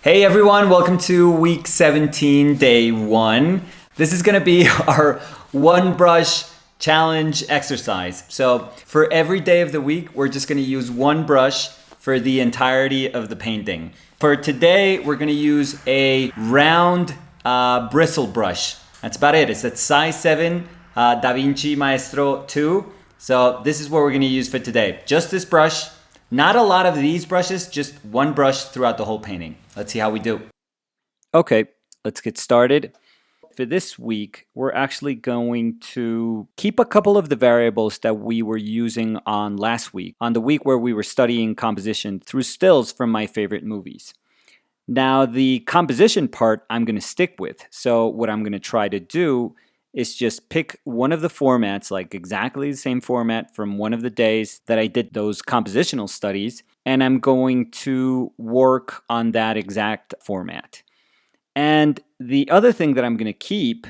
Hey everyone, welcome to week 17, day 1. This is going to be our one brush challenge exercise. So for every day of the week, we're just going to use one brush for the entirety of the painting. For today, we're going to use a round bristle brush. That's about it. It's a size 7 Vinci Maestro 2. So this is what we're going to use for today. Just this brush. Not a lot of these brushes, just one brush throughout the whole painting. Let's see how we do. Okay, let's get started. For this week, we're actually going to keep a couple of the variables that we were using on last week, on the week where we were studying composition through stills from my favorite movies. Now, the composition part I'm going to stick with. So what I'm going to try to do is just pick one of the formats, like exactly the same format from one of the days that I did those compositional studies, and I'm going to work on that exact format. And the other thing that I'm going to keep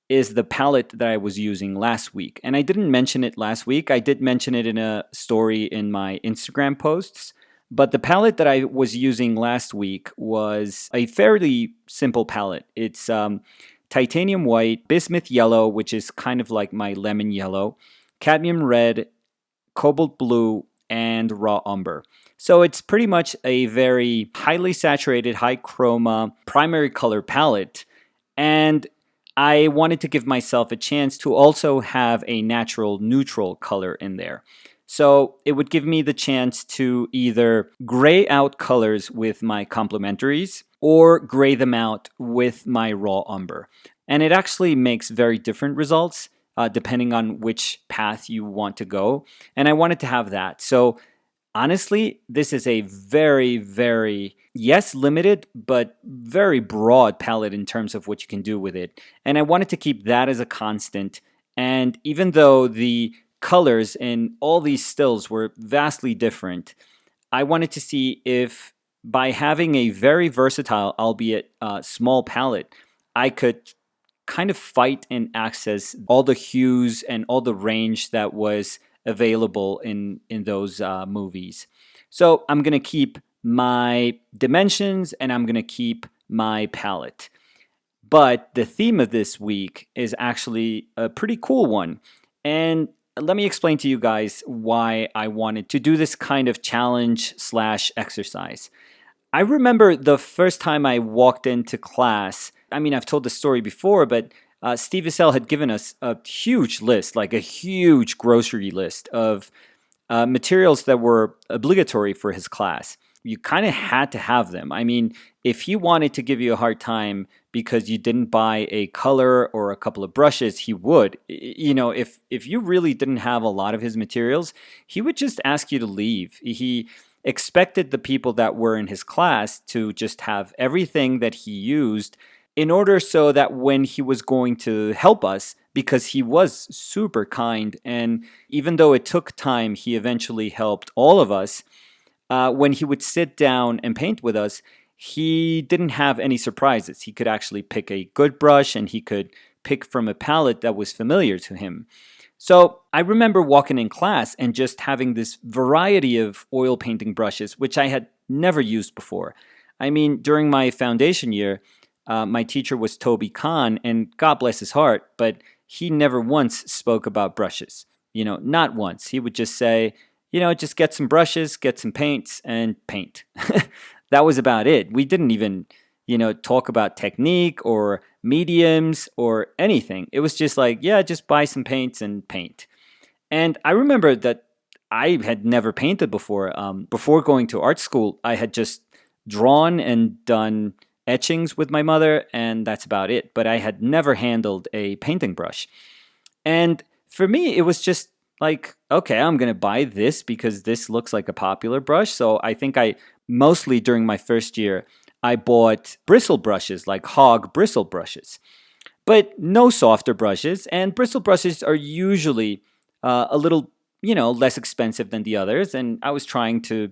is the palette that I was using last week. And I didn't mention it last week. I did mention it in a story in my Instagram posts. But the palette that I was using last week was a fairly simple palette. It's titanium white, bismuth yellow, which is kind of like my lemon yellow, cadmium red, cobalt blue, and raw umber. So it's pretty much a very highly saturated, high chroma primary color palette. And I wanted to give myself a chance to also have a natural neutral color in there. So it would give me the chance to either gray out colors with my complementaries or gray them out with my raw umber. And it actually makes very different results depending on which path you want to go. And I wanted to have that. So honestly, this is a very, very, yes, limited, but very broad palette in terms of what you can do with it. And I wanted to keep that as a constant. And even though the colors in all these stills were vastly different, I wanted to see if by having a very versatile, albeit small palette, I could kind of fight and access all the hues and all the range that was available in those movies. So I'm going to keep my dimensions and I'm going to keep my palette. But the theme of this week is actually a pretty cool one. And let me explain to you guys why I wanted to do this kind of challenge/exercise. I remember the first time I walked into class. I mean, I've told the story before, but Steve Vassell had given us a huge list, like a huge grocery list of materials that were obligatory for his class. You kind of had to have them. I mean, if he wanted to give you a hard time because you didn't buy a color or a couple of brushes, he would. You know, if you really didn't have a lot of his materials, he would just ask you to leave. He expected the people that were in his class to just have everything that he used in order so that when he was going to help us, because he was super kind, and even though it took time, he eventually helped all of us. When he would sit down and paint with us, he didn't have any surprises. He could actually pick a good brush and he could pick from a palette that was familiar to him. So I remember walking in class and just having this variety of oil painting brushes, which I had never used before. I mean, during my foundation year, my teacher was Toby Kahn, and God bless his heart, but he never once spoke about brushes. You know, not once. He would just say, you know, just get some brushes, get some paints, and paint. That was about it. We didn't even, you know, talk about technique or mediums or anything. It was just like, yeah, just buy some paints and paint. And I remember that I had never painted before. Before going to art school, I had just drawn and done etchings with my mother, and that's about it. But I had never handled a painting brush. And for me, it was just like, okay, I'm going to buy this because this looks like a popular brush. So I think mostly during my first year, I bought bristle brushes, like hog bristle brushes, but no softer brushes. And bristle brushes are usually a little, you know, less expensive than the others. And I was trying to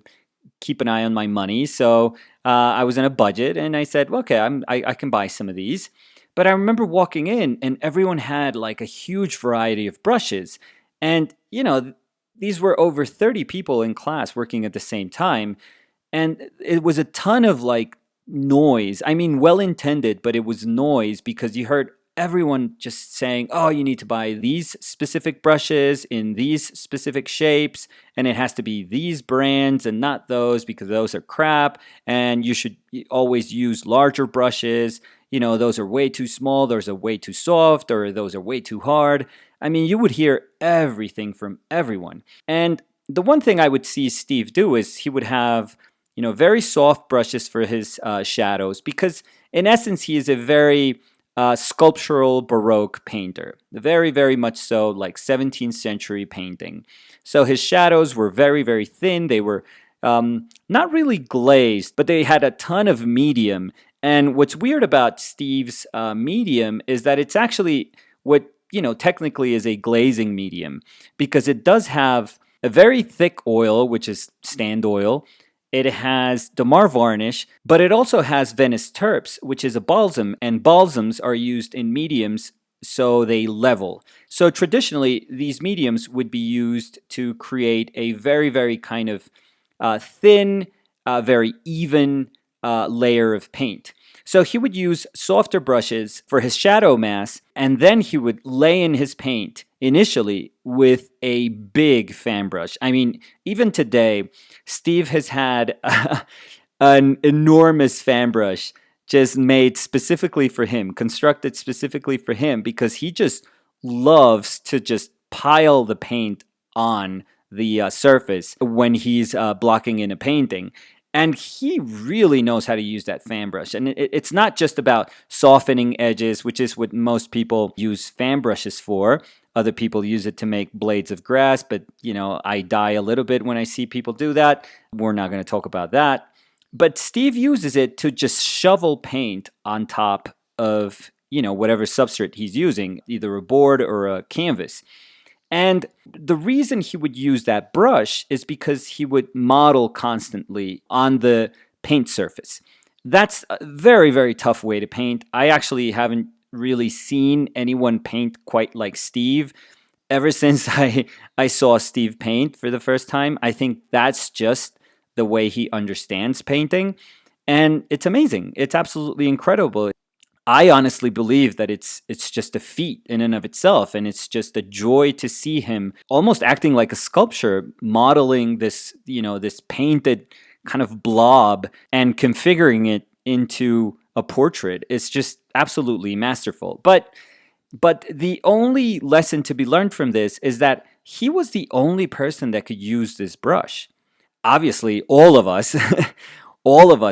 keep an eye on my money. So I was in a budget and I said, well, okay, I can buy some of these. But I remember walking in and everyone had like a huge variety of brushes. And, you know, these were over 30 people in class working at the same time. And it was a ton of like noise. I mean, well intended, but it was noise because you heard everyone just saying, oh, you need to buy these specific brushes in these specific shapes, and it has to be these brands and not those because those are crap, and you should always use larger brushes. Those are way too small, those are way too soft, or those are way too hard. I mean, you would hear everything from everyone. And the one thing I would see Steve do is he would have, very soft brushes for his shadows because, in essence, he is a very sculptural Baroque painter. Very, very much so, like 17th century painting. So his shadows were very, very thin. They were not really glazed, but they had a ton of medium. And what's weird about Steve's medium is that it's actually what, technically is a glazing medium because it does have a very thick oil, which is stand oil. It has Damar varnish, but it also has Venice terps, which is a balsam, and balsams are used in mediums so they level. So traditionally, these mediums would be used to create a very, very kind of thin, very even layer of paint. So he would use softer brushes for his shadow mask, and then he would lay in his paint initially with a big fan brush. I mean, even today, Steve has had an enormous fan brush just made specifically for him, constructed specifically for him, because he just loves to just pile the paint on the surface when he's blocking in a painting. And he really knows how to use that fan brush. And it's not just about softening edges, which is what most people use fan brushes for. Other people use it to make blades of grass, but, I die a little bit when I see people do that. We're not going to talk about that. But Steve uses it to just shovel paint on top of, whatever substrate he's using, either a board or a canvas. And the reason he would use that brush is because he would model constantly on the paint surface. That's a very, very tough way to paint. I actually haven't really seen anyone paint quite like Steve ever since I saw Steve paint for the first time. I think that's just the way he understands painting. And it's amazing. It's absolutely incredible. I honestly believe that it's just a feat in and of itself, and it's just a joy to see him almost acting like a sculpture, modeling this, this painted kind of blob and configuring it into a portrait. It's just absolutely masterful. But the only lesson to be learned from this is that he was the only person that could use this brush. Obviously, all of us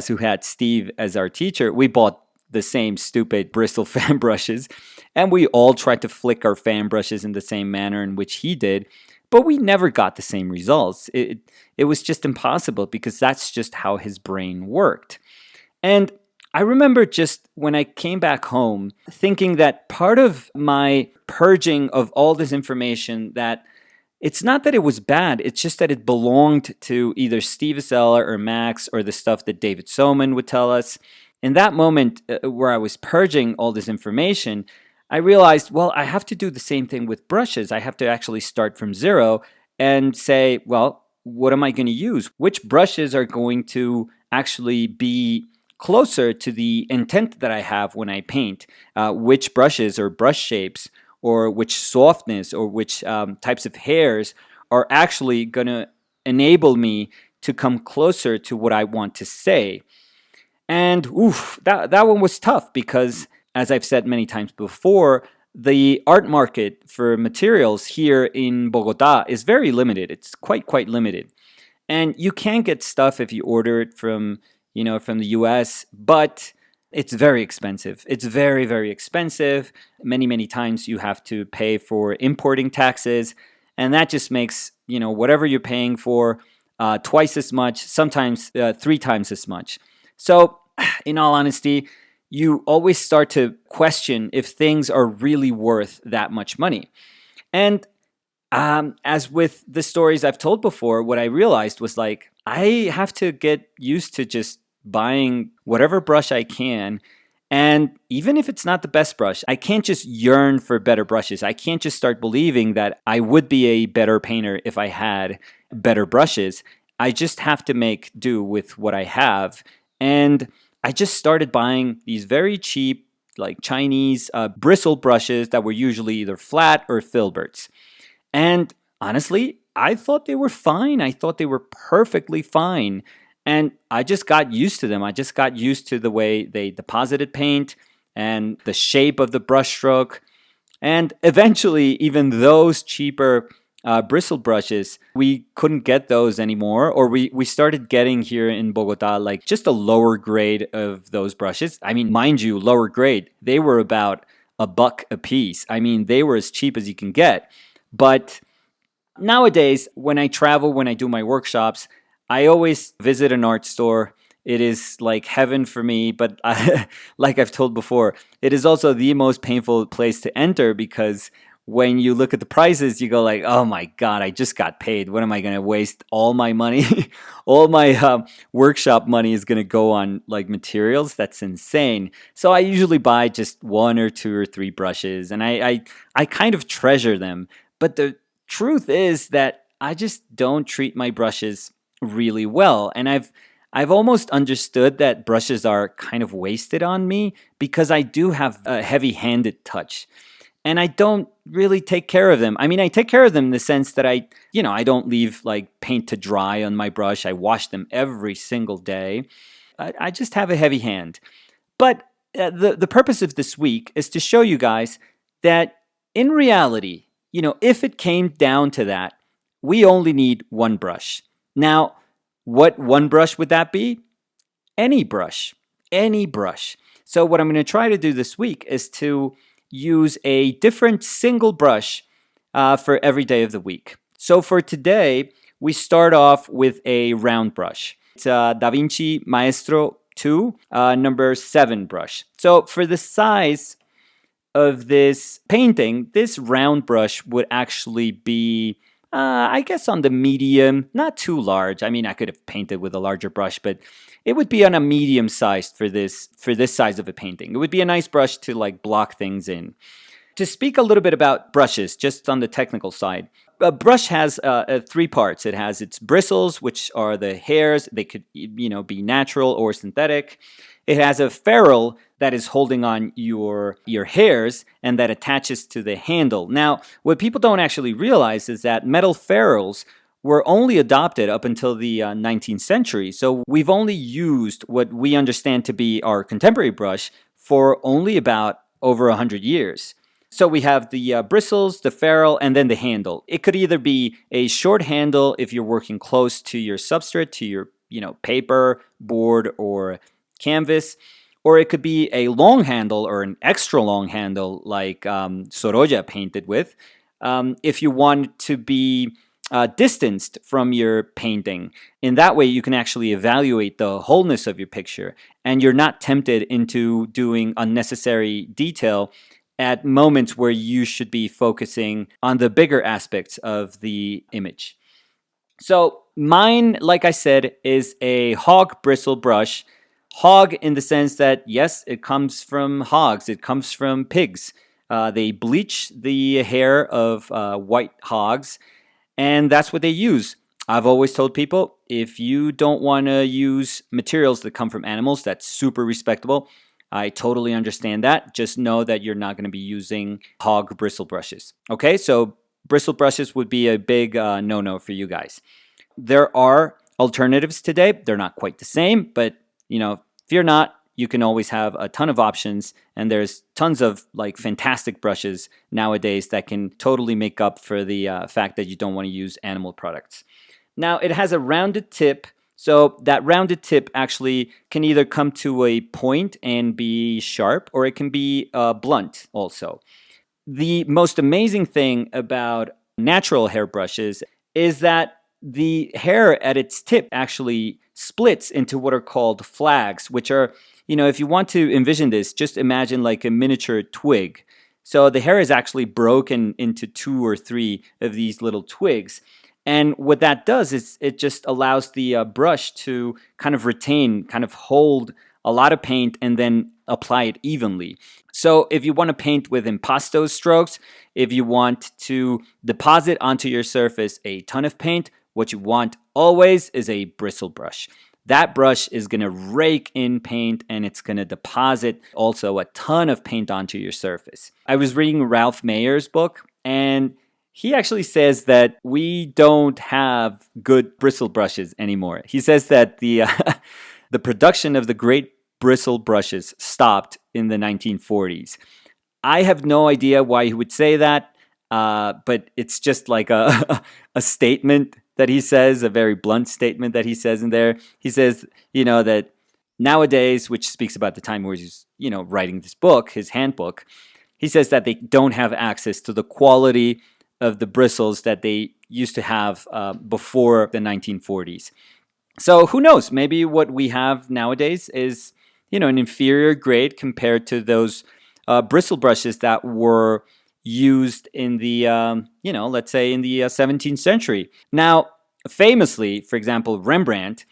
who had Steve as our teacher, we bought the same stupid bristle fan brushes, and we all tried to flick our fan brushes in the same manner in which he did, but we never got the same results. It was just impossible because that's just how his brain worked. And I remember just when I came back home thinking that part of my purging of all this information, that it's not that it was bad, it's just that it belonged to either Steve Azella or Max or the stuff that David Soman would tell us. In that moment where I was purging all this information, I realized, well, I have to do the same thing with brushes. I have to actually start from zero and say, well, what am I going to use? Which brushes are going to actually be closer to the intent that I have when I paint? Which brushes or brush shapes or which softness or which types of hairs are actually going to enable me to come closer to what I want to say? And that one was tough because, as I've said many times before, the art market for materials here in Bogota is very limited. It's quite limited. And you can get stuff if you order it from the US, but it's very expensive. It's very, very expensive. Many times you have to pay for importing taxes, and that just makes, whatever you're paying for twice as much, sometimes 3 times as much. So, in all honesty, you always start to question if things are really worth that much money. And as with the stories I've told before, what I realized was like, I have to get used to just buying whatever brush I can. And even if it's not the best brush, I can't just yearn for better brushes. I can't just start believing that I would be a better painter if I had better brushes. I just have to make do with what I have. And I just started buying these very cheap, like Chinese bristle brushes that were usually either flat or filberts. And honestly, I thought they were fine. I thought they were perfectly fine. And I just got used to them. I just got used to the way they deposited paint and the shape of the brushstroke. And eventually, even those cheaper bristle brushes, we couldn't get those anymore, or we started getting here in Bogota like just a lower grade of those brushes. I mean, mind you, lower grade, they were about $1 a piece. I mean, they were as cheap as you can get. But nowadays, when I travel, when I do my workshops, I always visit an art store. It is like heaven for me, but like I've told before, it is also the most painful place to enter because when you look at the prices, you go like, oh my God, I just got paid. What am I going to waste all my money? All my workshop money is going to go on like materials. That's insane. So I usually buy just 1 or 2 or 3 brushes and I kind of treasure them. But the truth is that I just don't treat my brushes really well. And I've almost understood that brushes are kind of wasted on me because I do have a heavy-handed touch. And I don't really take care of them. I mean, I take care of them in the sense that I don't leave like paint to dry on my brush. I wash them every single day. I just have a heavy hand. But the purpose of this week is to show you guys that in reality, if it came down to that, we only need one brush. Now, what one brush would that be? Any brush. Any brush. So what I'm going to try to do this week is to use a different single brush for every day of the week. So for today, we start off with a round brush. It's a Vinci Maestro 2, number 7 brush. So for the size of this painting, this round brush would actually be, I guess, on the medium, not too large. I mean, I could have painted with a larger brush, but it would be on a medium sized for this size of a painting. It would be a nice brush to like block things in. To speak a little bit about brushes, just on the technical side, a brush has 3 parts. It has its bristles, which are the hairs. They could, be natural or synthetic. It has a ferrule that is holding on your hairs and that attaches to the handle. Now, what people don't actually realize is that metal ferrules were only adopted up until the 19th century. So we've only used what we understand to be our contemporary brush for only about over 100 years. So we have the bristles, the ferrule, and then the handle. It could either be a short handle if you're working close to your substrate, to your paper, board, or canvas, or it could be a long handle or an extra long handle like Sorolla painted with if you want to be distanced from your painting. In that way, you can actually evaluate the wholeness of your picture and you're not tempted into doing unnecessary detail at moments where you should be focusing on the bigger aspects of the image. So mine, like I said, is a hog bristle brush. Hog in the sense that, yes, it comes from hogs. It comes from pigs. They bleach the hair of white hogs, and that's what they use. I've always told people, if you don't want to use materials that come from animals, that's super respectable. I totally understand that. Just know that you're not going to be using hog bristle brushes. Okay, so bristle brushes would be a big no-no for you guys. There are alternatives today. They're not quite the same, but fear not. You can always have a ton of options, and there's tons of like fantastic brushes nowadays that can totally make up for the fact that you don't want to use animal products. Now, it has a rounded tip. So that rounded tip actually can either come to a point and be sharp, or it can be blunt also. The most amazing thing about natural hair brushes is that the hair at its tip actually splits into what are called flags, which are, if you want to envision this, just imagine like a miniature twig. So the hair is actually broken into 2 or 3 of these little twigs. And what that does is it just allows the brush to kind of hold a lot of paint and then apply it evenly. So if you want to paint with impasto strokes, if you want to deposit onto your surface a ton of paint, what you want always is a bristle brush. that brush is going to rake in paint and it's going to deposit also a ton of paint onto your surface. I was reading Ralph Mayer's book, and he actually says that we don't have good bristle brushes anymore. He says that the the production of the great bristle brushes stopped in the 1940s. I have no idea why he would say that, but it's just like a statement that he says, a very blunt statement that he says in there. He says, that nowadays, which speaks about the time where he's, writing this book, his handbook, he says that they don't have access to the quality of the bristles that they used to have before the 1940s. So who knows? Maybe what we have nowadays is, an inferior grade compared to those bristle brushes that were used in the, let's say in the 17th century. Now, famously, for example, Rembrandt,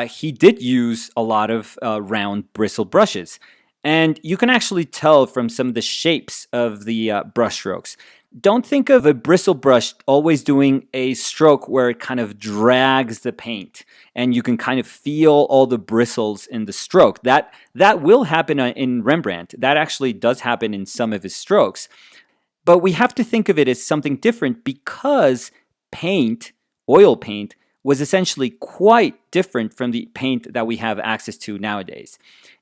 he did use a lot of round bristle brushes. And you can actually tell from some of the shapes of the brush strokes. Don't think of a bristle brush always doing a stroke where it kind of drags the paint and you can kind of feel all the bristles in the stroke. That will happen in Rembrandt. That actually does happen in some of his strokes. But we have to think of it as something different because paint, oil paint, was essentially quite different from the paint that we have access to nowadays.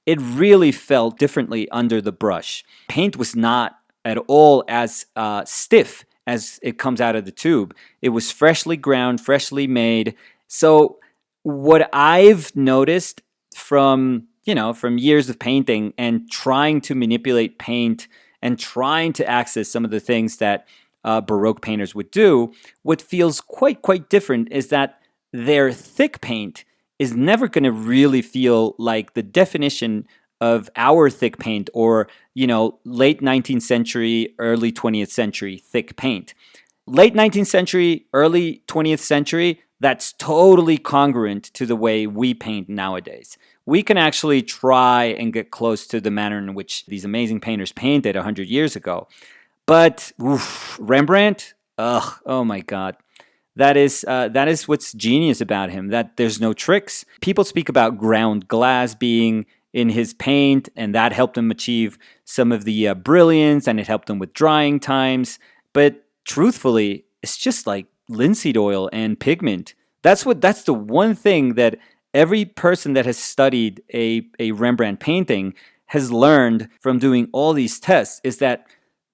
It really felt differently under the brush. Paint was not at all as stiff as it comes out of the tube. It was freshly ground, freshly made. So what I've noticed from years of painting and trying to manipulate paint and trying to access some of the things that Baroque painters would do, what feels quite different is that their thick paint is never going to really feel like the definition of our thick paint or, late 19th century, early 20th century thick paint. Late 19th century, early 20th century, that's totally congruent to the way we paint nowadays. We can actually try and get close to the manner in which these amazing painters painted 100 years ago. But Rembrandt, oh my God. That is what's genius about him, that there's no tricks. People speak about ground glass being in his paint, and that helped him achieve some of the brilliance, and it helped him with drying times. But truthfully, it's just like linseed oil and pigment. That's the one thing that every person that has studied a Rembrandt painting has learned from doing all these tests is that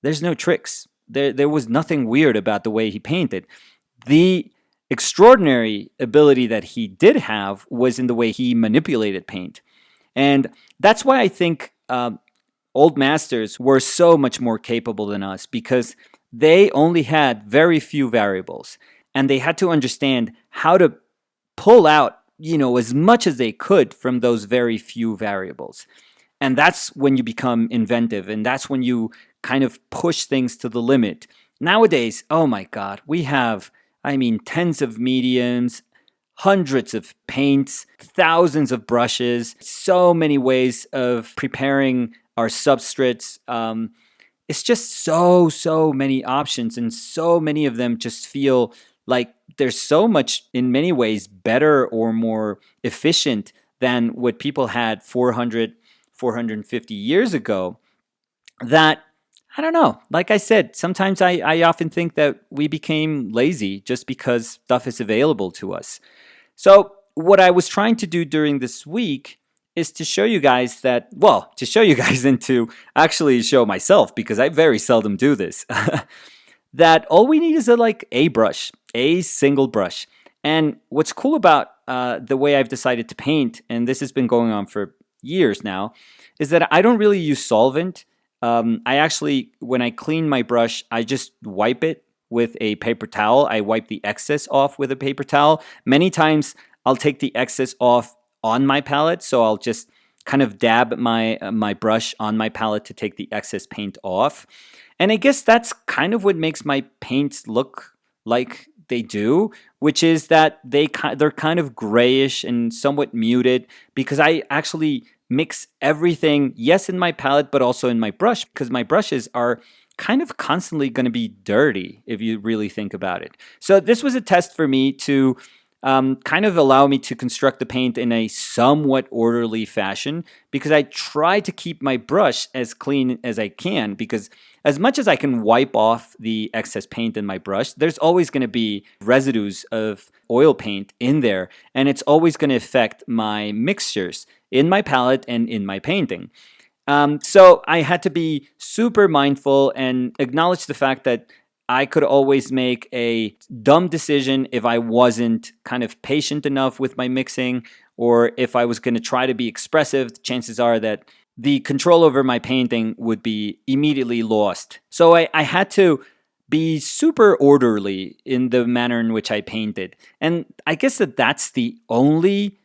there's no tricks. There was nothing weird about the way he painted. The extraordinary ability that he did have was in the way he manipulated paint. And that's why I think old masters were so much more capable than us, because they only had very few variables. And they had to understand how to pull out, as much as they could from those very few variables. And that's when you become inventive. And that's when you kind of push things to the limit. Nowadays, oh my God, we have tens of mediums, hundreds of paints, thousands of brushes, so many ways of preparing our substrates. It's just so many options, and so many of them just feel like they're so much, in many ways, better or more efficient than what people had 400, 450 years ago, that I don't know. Like I said, sometimes I often think that we became lazy just because stuff is available to us. So what I was trying to do during this week is to show you guys that, to show you guys and to actually show myself, because I very seldom do this, that all we need is a brush, a single brush. And what's cool about the way I've decided to paint, and this has been going on for years now, is that I don't really use solvent. I actually, when I clean my brush, I just wipe it with a paper towel. I wipe the excess off with a paper towel. Many times I'll take the excess off on my palette, so I'll just kind of dab my brush on my palette to take the excess paint off. And I guess that's kind of what makes my paints look like they do, which is that they're kind of grayish and somewhat muted, because I actually mix everything, yes, in my palette, but also in my brush, because my brushes are kind of constantly going to be dirty if you really think about it. So this was a test for me to kind of allow me to construct the paint in a somewhat orderly fashion, because I try to keep my brush as clean as I can, because as much as I can wipe off the excess paint in my brush, there's always going to be residues of oil paint in there, and it's always going to affect my mixtures in my palette and in my painting. So I had to be super mindful and acknowledge the fact that I could always make a dumb decision if I wasn't kind of patient enough with my mixing, or if I was going to try to be expressive. Chances are that the control over my painting would be immediately lost. So I had to be super orderly in the manner in which I painted. And I guess that's the only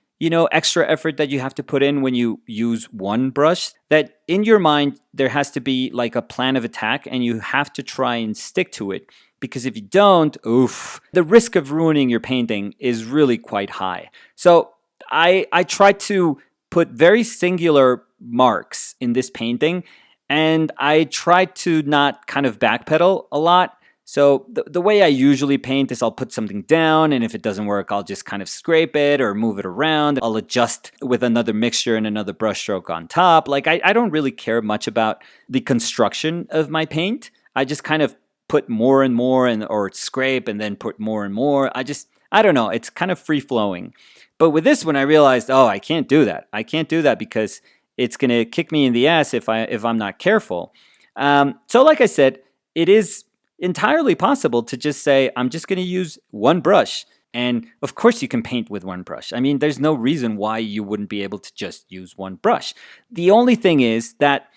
extra effort that you have to put in when you use one brush, that in your mind, there has to be like a plan of attack, and you have to try and stick to it. Because if you don't, the risk of ruining your painting is really quite high. So I tried to put very singular marks in this painting, and I tried to not kind of backpedal a lot. So the way I usually paint is I'll put something down, and if it doesn't work, I'll just kind of scrape it or move it around. I'll adjust with another mixture and another brush stroke on top. Like I don't really care much about the construction of my paint. I just kind of put more and more, or scrape and then put more and more. I don't know. It's kind of free flowing. But with this one, I realized, I can't do that. I can't do that because it's going to kick me in the ass if I'm not careful. So like I said, it is entirely possible to just say, I'm just going to use one brush. And of course you can paint with one brush. I mean, there's no reason why you wouldn't be able to just use one brush. The only thing is that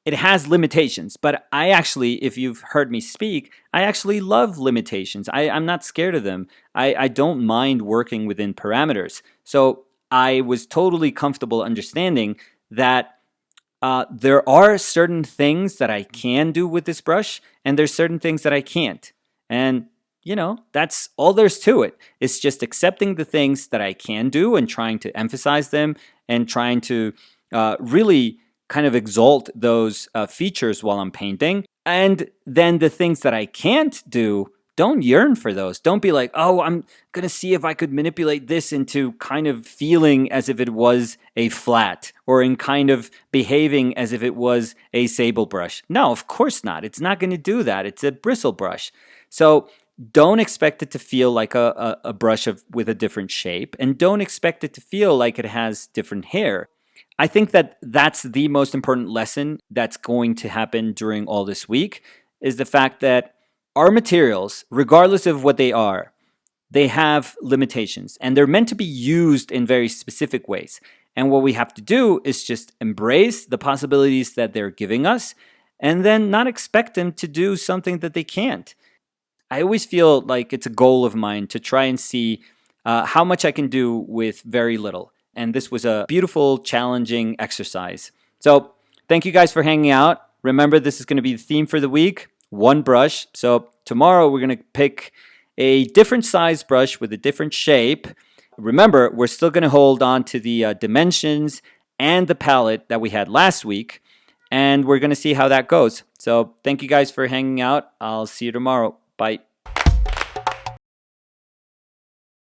it has limitations, but I actually, if you've heard me speak, I actually love limitations. I'm not scared of them. I don't mind working within parameters. So I was totally comfortable understanding that there are certain things that I can do with this brush, and there's certain things that I can't. And, that's all there's to it. It's just accepting the things that I can do and trying to emphasize them, and trying to really kind of exalt those features while I'm painting. And then the things that I can't do, don't yearn for those. Don't be like, I'm going to see if I could manipulate this into kind of feeling as if it was a flat, or in kind of behaving as if it was a sable brush. No, of course not. It's not going to do that. It's a bristle brush. So don't expect it to feel like a brush with a different shape, and don't expect it to feel like it has different hair. I think that's the most important lesson that's going to happen during all this week, is the fact that our materials, regardless of what they are, they have limitations, and they're meant to be used in very specific ways. And what we have to do is just embrace the possibilities that they're giving us, and then not expect them to do something that they can't. I always feel like it's a goal of mine to try and see how much I can do with very little. And this was a beautiful, challenging exercise. So thank you guys for hanging out. Remember, this is going to be the theme for the week, one brush. So tomorrow we're going to pick a different size brush with a different shape. Remember, we're still going to hold on to the dimensions and the palette that we had last week, and we're going to see how that goes. So thank you guys for hanging out. I'll see you tomorrow. Bye.